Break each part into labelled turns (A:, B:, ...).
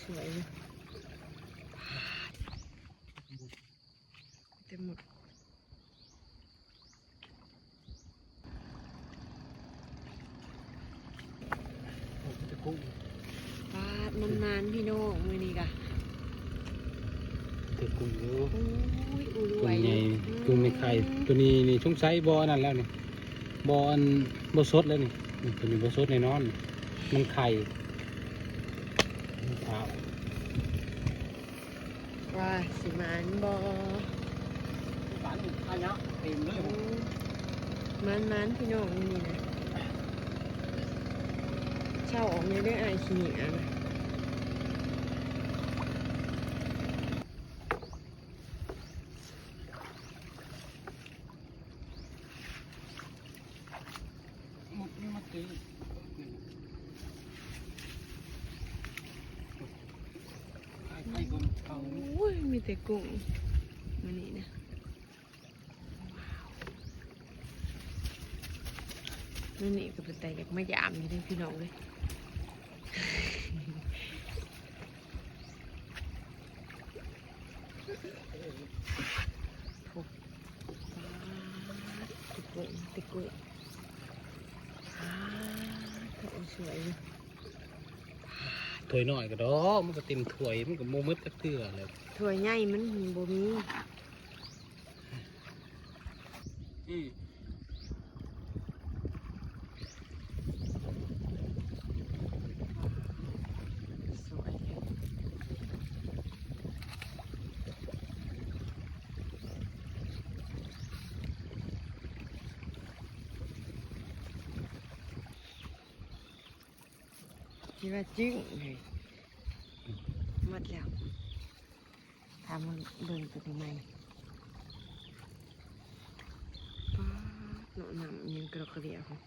A: สวยเลยเต็มหมดปาดมันพี่น้องมือนี้กะ
B: ตัวกุ้งเยอะ
A: อุ้ยร
B: ตัว
A: วย
B: ใหญ่ตัวไม่ไข่ตัวนี้นี่ช่วงไซบอนั่นแล้วนี่บออันบสดแล้วนี่ตัวนี้บสดในนอนมันไข่ขาว
A: ว่าสิมานบอ
B: ฝันอันนี้เต็มเลย
A: มันพี่น้องมือนี้นะเช่าออกในเรื่องไอคลินิกอ่ะนะ
B: มุกนี่มาตีไข่กุ้งเขา
A: อุ้ยมีแต่กุ้งมือนี้นะมือนี้ก็เป็นแต่อยากมายามอยู่ด้วยพี่น้องเลยติดกุ้งสวยเลย
B: ถ้วยหน่อยก็ดอมันก็เต็มถ้วยมันก็โมมืดจักเทื่อเลย
A: ถั่วใหญ่มันบ่มีสวยเลยที่ว่าจึ้งเลยหมดแล้วทำมันเบิ่งตัวใหม่ป้าหนูนำยังกระดกกระเดียค่ะ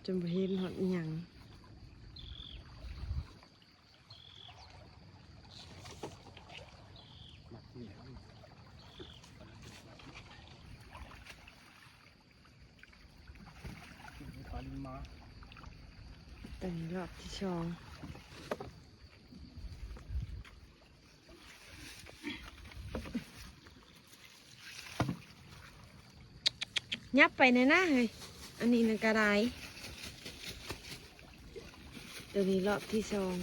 A: จนบ่เห็นหอดอิหยังตอนนี้รอบที่สองยับไปในหน้าเฮ้ยอันนี้นะกระไดตัวนี้รอบที่สอง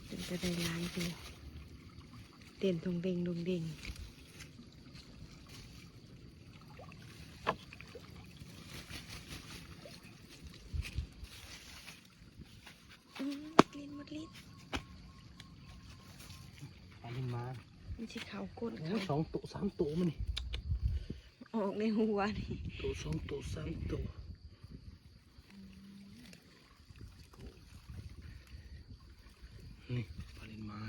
A: เป็นกระไดลายไปเต้นทงเด้งดงเด้งลิ้นหมดลิ้น
B: ปลาลินมา
A: มันชิเขาก้น
B: โอ้
A: เขา
B: สองตัวสามตัวมันนี่
A: ออกในหัวนี่
B: ตัวสองตัวสามตัวนี่ปลาลินมา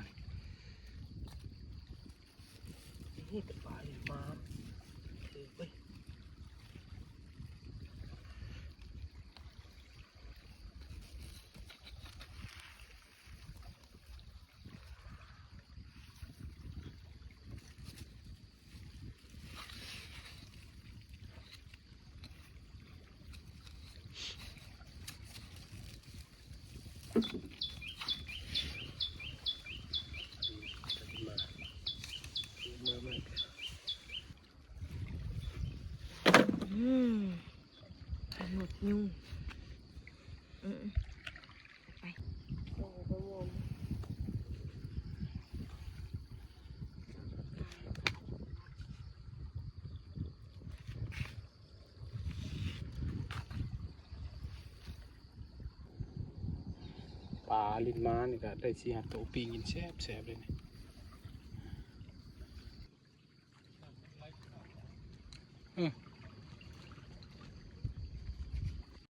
B: นี่ปลาลินมาถือไป
A: หมดยุ่งไปโอ้โห
B: ปลาลินมานี่ก็ได้สี่ห้าตัวปีกินแซ่บแซ่บเลยนี่